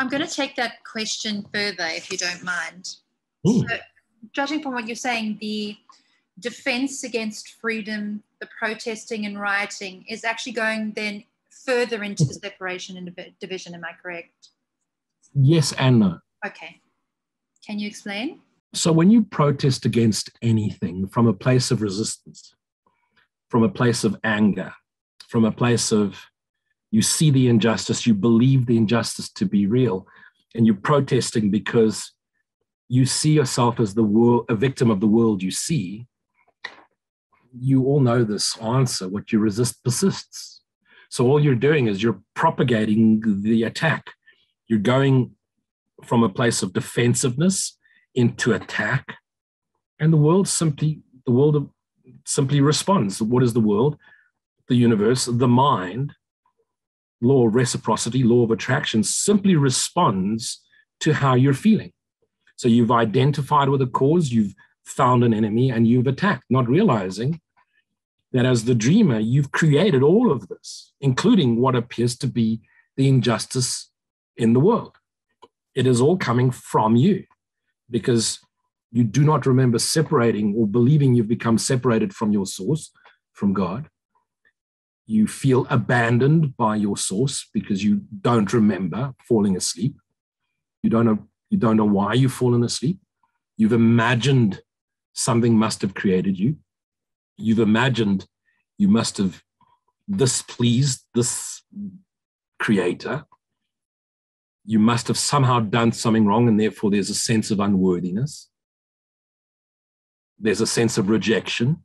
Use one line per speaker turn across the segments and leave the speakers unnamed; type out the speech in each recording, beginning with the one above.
I'm going to take that question further, if you don't mind.
Mm.
So, judging from what you're saying, the defense against freedom, the protesting and rioting is actually going then further into the separation and division. Am I correct?
Yes and no.
Okay. Can you explain?
So when you protest against anything from a place of resistance, from a place of anger, from a place of you see the injustice, you believe the injustice to be real, and you're protesting because you see yourself as the world, a victim of the world you see, you all know this answer. What you resist persists. So all you're doing is you're propagating the attack. You're going from a place of defensiveness into attack, and the world simply responds. What is the world? The universe, the mind, law of reciprocity, law of attraction, simply responds to how you're feeling. So you've identified with a cause, you've found an enemy, and you've attacked, not realizing that as the dreamer, you've created all of this, including what appears to be the injustice in the world. It is all coming from you because you do not remember separating or believing you've become separated from your source, from God. You feel abandoned by your source because you don't remember falling asleep. You don't know why you've fallen asleep. You've imagined something must have created you. You've imagined you must have displeased this creator. You must have somehow done something wrong, and therefore there's a sense of unworthiness. There's a sense of rejection.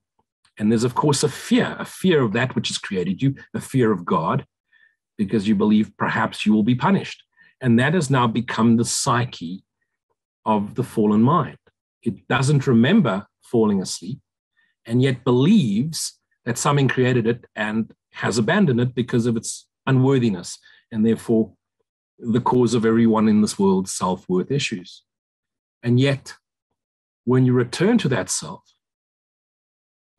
And there's, of course, a fear of that which has created you, a fear of God, because you believe perhaps you will be punished. And that has now become the psyche of the fallen mind. It doesn't remember falling asleep and yet believes that something created it and has abandoned it because of its unworthiness and therefore the cause of everyone in this world's self-worth issues. And yet, when you return to that self,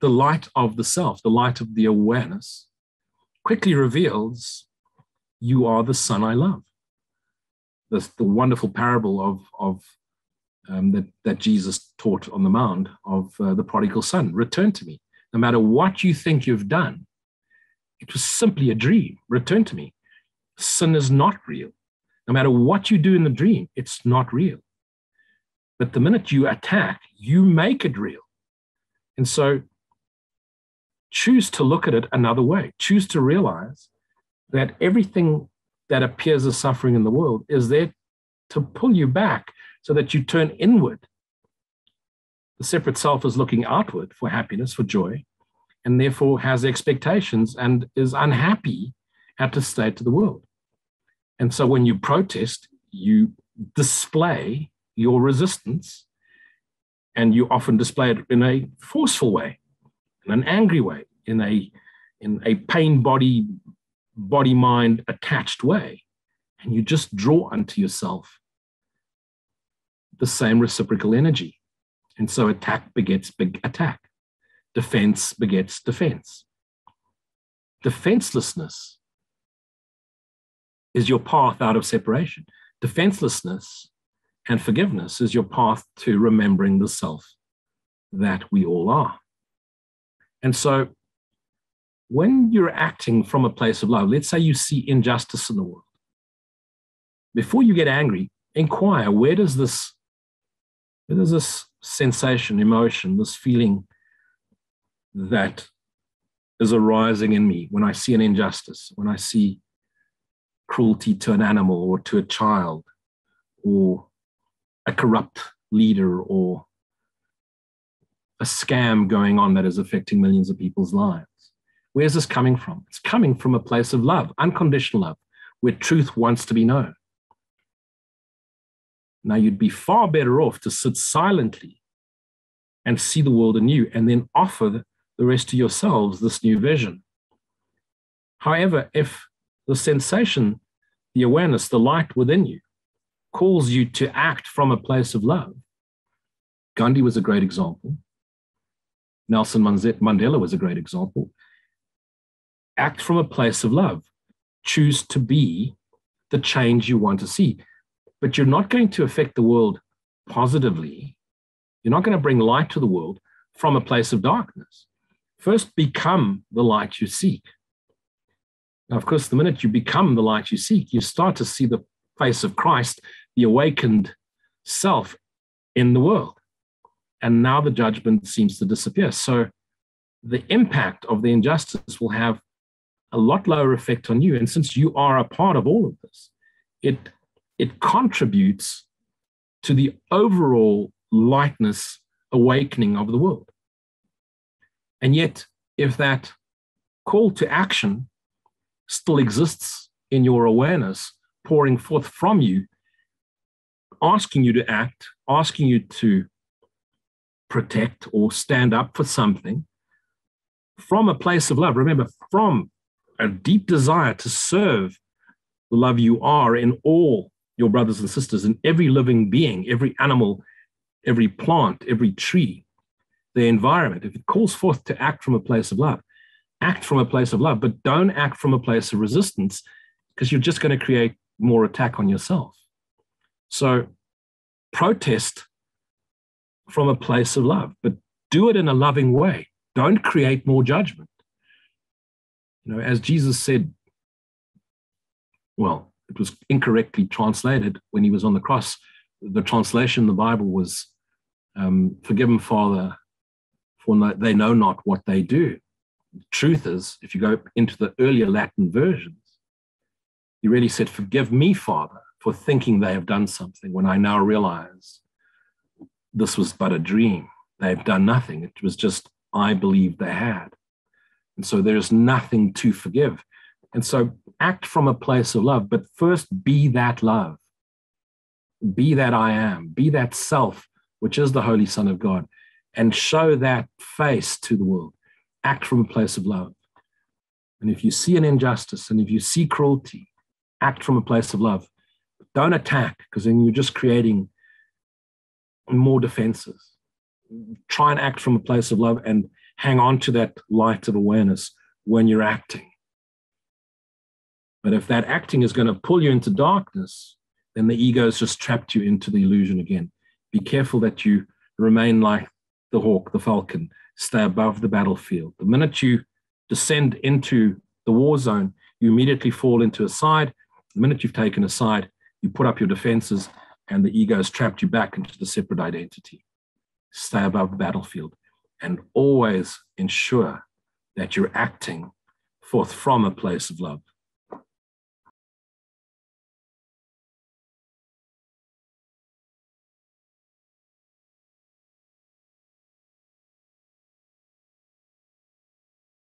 the light of the self, the light of the awareness, quickly reveals you are the son I love. The wonderful parable that Jesus taught on the Mount of the prodigal son. Return to me. No matter what you think you've done, it was simply a dream. Return to me. Sin is not real. No matter what you do in the dream, it's not real. But the minute you attack, you make it real. And so choose to look at it another way. Choose to realize that everything that appears as suffering in the world is there to pull you back so that you turn inward. The separate self is looking outward for happiness, for joy, and therefore has expectations and is unhappy at the state of the world. And so when you protest, you display your resistance, and you often display it in a forceful way, in an angry way, in a pain body mind attached way, and you just draw unto yourself the same reciprocal energy. And so attack begets big attack. Defense begets defense. Defenselessness is your path out of separation. Defenselessness and forgiveness is your path to remembering the self that we all are. And so when you're acting from a place of love, let's say you see injustice in the world. Before you get angry, inquire, where does this sensation, emotion, this feeling that is arising in me when I see an injustice, when I see cruelty to an animal or to a child, or a corrupt leader, or a scam going on that is affecting millions of people's lives? Where's this coming from? It's coming from a place of love, unconditional love, where truth wants to be known. Now, you'd be far better off to sit silently and see the world anew and then offer the rest of yourselves this new vision. However, if the sensation, the awareness, the light within you calls you to act from a place of love, Gandhi was a great example. Nelson Mandela was a great example. Act from a place of love. Choose to be the change you want to see. but you're not going to affect the world positively. You're not going to bring light to the world from a place of darkness. First, become the light you seek. Now, of course, the minute you become the light you seek, you start to see the face of Christ, the awakened self in the world. And now the judgment seems to disappear. So the impact of the injustice will have a lot lower effect on you. And since you are a part of all of this, it contributes to the overall lightness awakening of the world. And yet, if that call to action still exists in your awareness, pouring forth from you, asking you to act, asking you to protect or stand up for something from a place of love, remember, from a deep desire to serve the love you are in all your brothers and sisters, in every living being, every animal, every plant, every tree, the environment. If it calls forth to act from a place of love, act from a place of love, but don't act from a place of resistance, because you're just going to create more attack on yourself. So protest from a place of love, but do it in a loving way. Don't create more judgment. You know, as Jesus said, well, it was incorrectly translated when he was on the cross. The translation in the Bible was, forgive them, Father, for they know not what they do. The truth is, if you go into the earlier Latin versions, he really said, forgive me, Father, for thinking they have done something, when I now realize this was but a dream. They've done nothing. It was just, I believed they had. And so there's nothing to forgive. And so act from a place of love, but first be that love. Be that I am. Be that self, which is the Holy Son of God, and show that face to the world. Act from a place of love. And if you see an injustice and if you see cruelty, act from a place of love. Don't attack, because then you're just creating more defenses. Try and act from a place of love and hang on to that light of awareness when you're acting. But if that acting is going to pull you into darkness, then the ego has just trapped you into the illusion again. Be careful that you remain like the hawk, the falcon, stay above the battlefield. The minute you descend into the war zone, you immediately fall into a side. The minute you've taken a side, you put up your defenses, and the ego has trapped you back into the separate identity. Stay above the battlefield and always ensure that you're acting forth from a place of love.